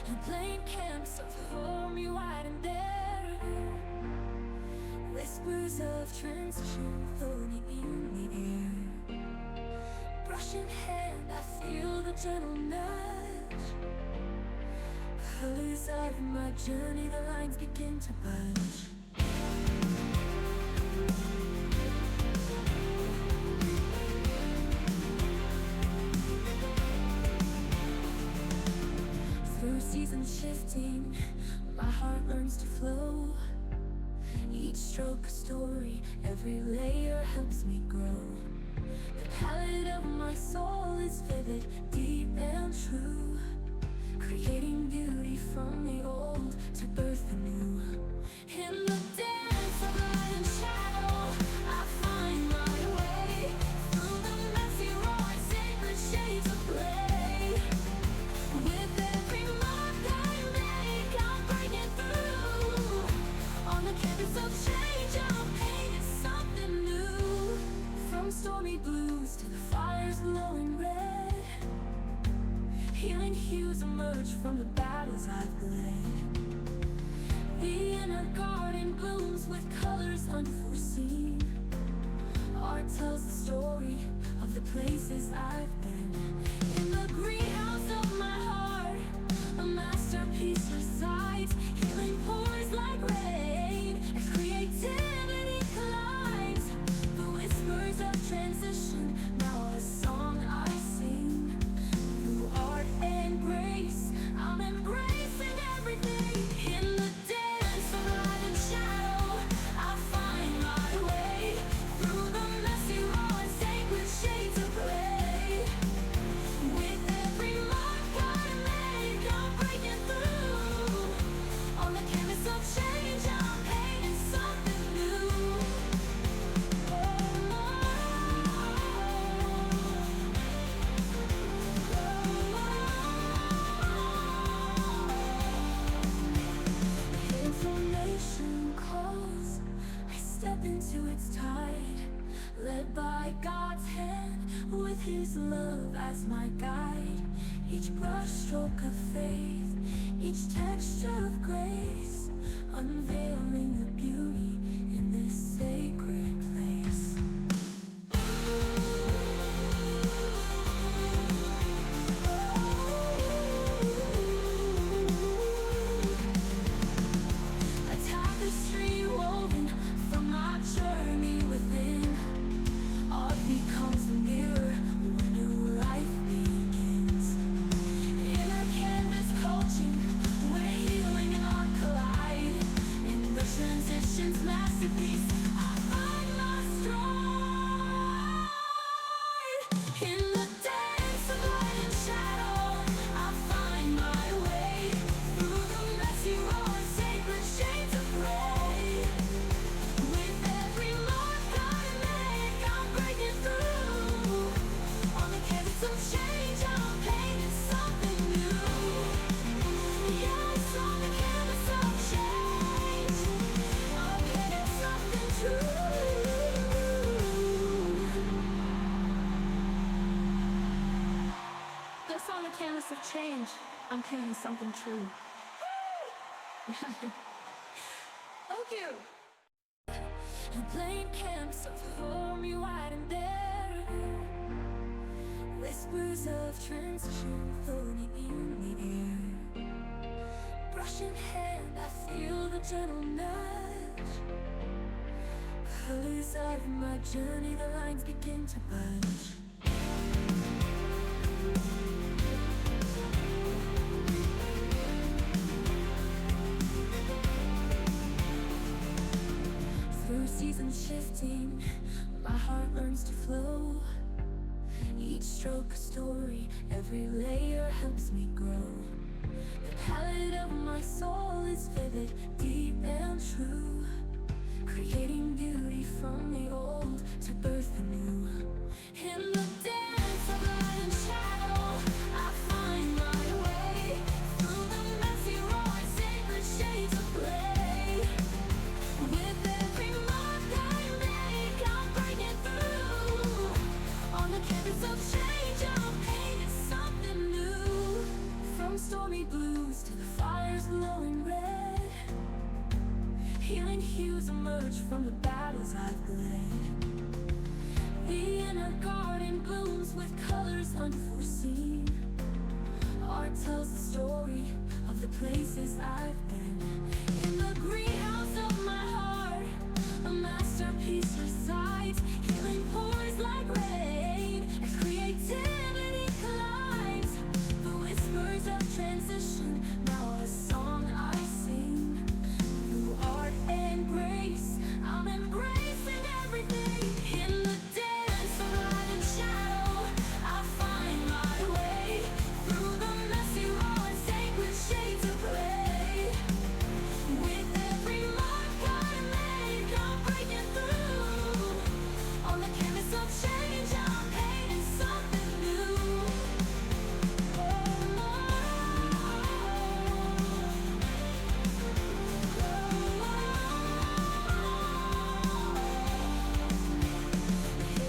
and plain camps of home you wide and bare. Whispers of transition floating in the air. Brush in hand, I feel the gentle nudge. Colors of my journey, the lines begin to budge. Through seasons shifting, my heart learns to flow. Each stroke a story, every layer helps me grow. The palette of my soul is vivid, deep and true, creating beauty from the old to birth the new. In the dance of light and shadow, I find my way through the messy, raw, and sacred shades of gray. With every mark I make, I'm breaking through. On the canvas of change, I'm painting something new. From stormy blues to the fires glowing red, healing hues emerge from the battles I've led. The inner garden blooms with colors unforeseen. Art tells the story of the places I've been. In the greenhouse of my heart, a masterpiece resides. Healing pours like rain as creativity collides. The whispers of transition, now a song I sing. Through art and grace, I'm embracing everything. In the dance of light and shadow, I find my way through the messy, raw, and sacred shades of gray. With every mark I make, I'm breaking through. On the canvas of change, I'm painting something new. Information calls, I step into its tide, led by God's hand, with His love as my guide. Each brush stroke of faith, each texture of grace, unveiling the beauty in this sacred place. A tapestry woven from my journey within. Art becomes a mirror when new life begins. Inner canvas coaching, where healing and art collide. In the transition's masterpiece, I find my stride. In the dance of light and shadow, I find my way through the messy, raw, and sacred shades of gray. With every mark I make, I'm breaking through. On the canvas of change, I'm painting something new. Yes, on the canvas of change, I'm painting something true. Yes, on the canvas of change, I'm painting something true. Thank you. And plain camps of home you wide and bare. Whispers of transition floating in the air. Brush in hand, I feel the gentle nudge. Colors of my journey, the lines begin to budge. Through seasons shifting, my heart learns to flow. Each stroke a story, every layer helps me grow. The palette of my soul is vivid, deep and true, creating beauty from the old to birth the new. In the dance of light and shadow, I find my way through the messy, raw, and sacred shades of gray. With every mark I make, I'm breaking through. On the canvas of change, I'm painting something new. From stormy blue blues to the fires glowing red. Healing hues emerge from the battles I've led. The inner garden blooms with colors unforeseen. Art tells the story of the places I've been. In the greenhouse of my heart, a masterpiece resides. Healing pours like rain as creativity collides. The whispers of transition, now a song I sing. Through art and grace, I'm embracing everything. In the dance of light and shadow, I find my way. Through the messy, raw and sacred shades of gray. With every mark I make, I'm breaking through. On the canvas of change, I'm painting something new.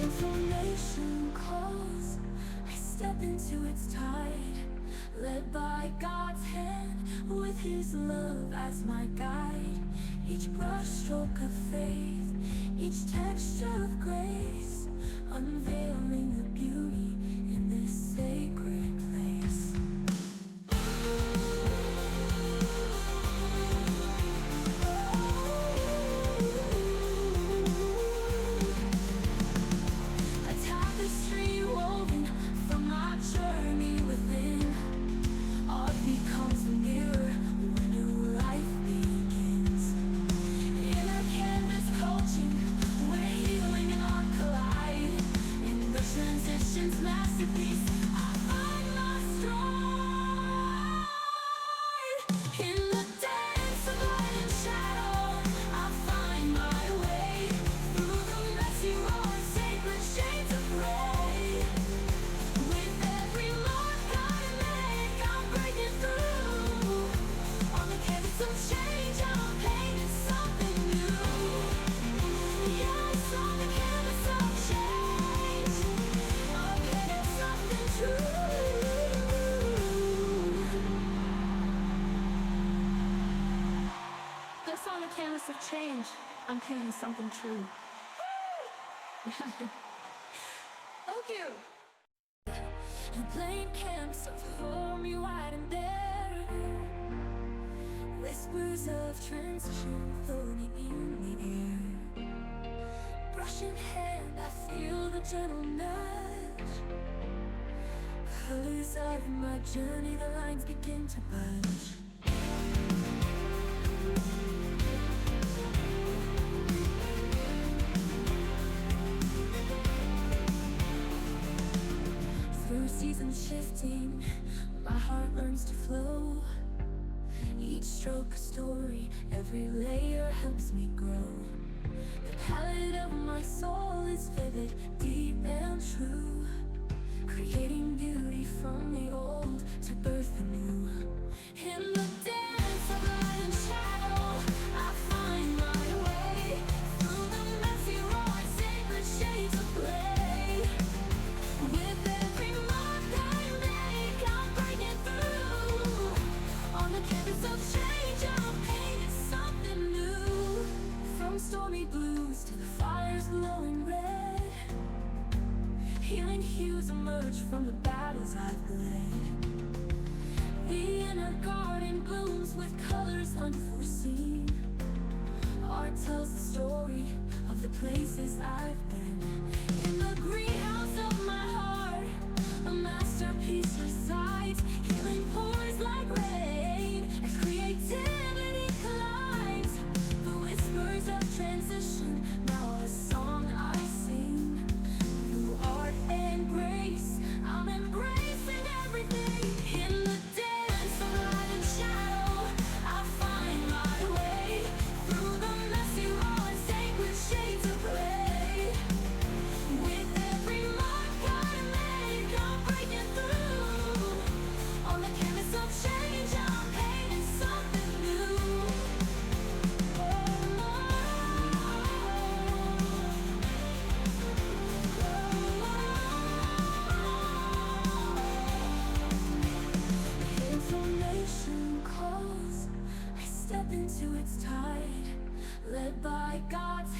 Information calls, I step into its tide, led by God's hand, with His love as my guide. Each brushstroke of faith, each texture of grace, unveiling the beauty in this sacred place. A tapestry woven from my journey within. Art becomes a mirror when new life begins. Inner canvas coaching, where healing and art collide. In the transition's masterpiece, I find my stride. In the dance of light and shadow, I find my way. Through the messy, raw and sacred shades of gray. With every mark I make, I'm breaking through. On the canvas of change, I'm painting something new. Yes, on the canvas of change, I'm painting something true. Yes, on the canvas of change, I'm painting something true. Thank you. And plain camps of home, you wide and bare. Whispers of transition floating in the air. Brush in hand, I feel the gentle nudge. Colors of my journey, the lines begin to budge. Through seasons shifting, my heart learns to flow. Each stroke a story, every layer helps me grow. The palette of my soul is vivid, deep and true, creating beauty from the old to birth the new. In the dance of light and shadow, I find my way. Through the messy, raw and sacred shades of gray. With every mark I make, I'm breaking through. On the canvas of change, I'm painting something new. From stormy blues to the fires glowing red. Healing hues emerge from the battles I've led. The inner garden blooms with colors unforeseen. Art tells the story of the places I've been. In the greenhouse of my heart, a masterpiece resides. Healing pours like rain as creativity collides. The whispers of transition, now a song I sing. Through art and grace, I'm embracing everything. In the dance of light and shadow, I find my way. Through the messy, raw and sacred shades of gray. With every mark I make, I'm breaking through. its tide, led by God's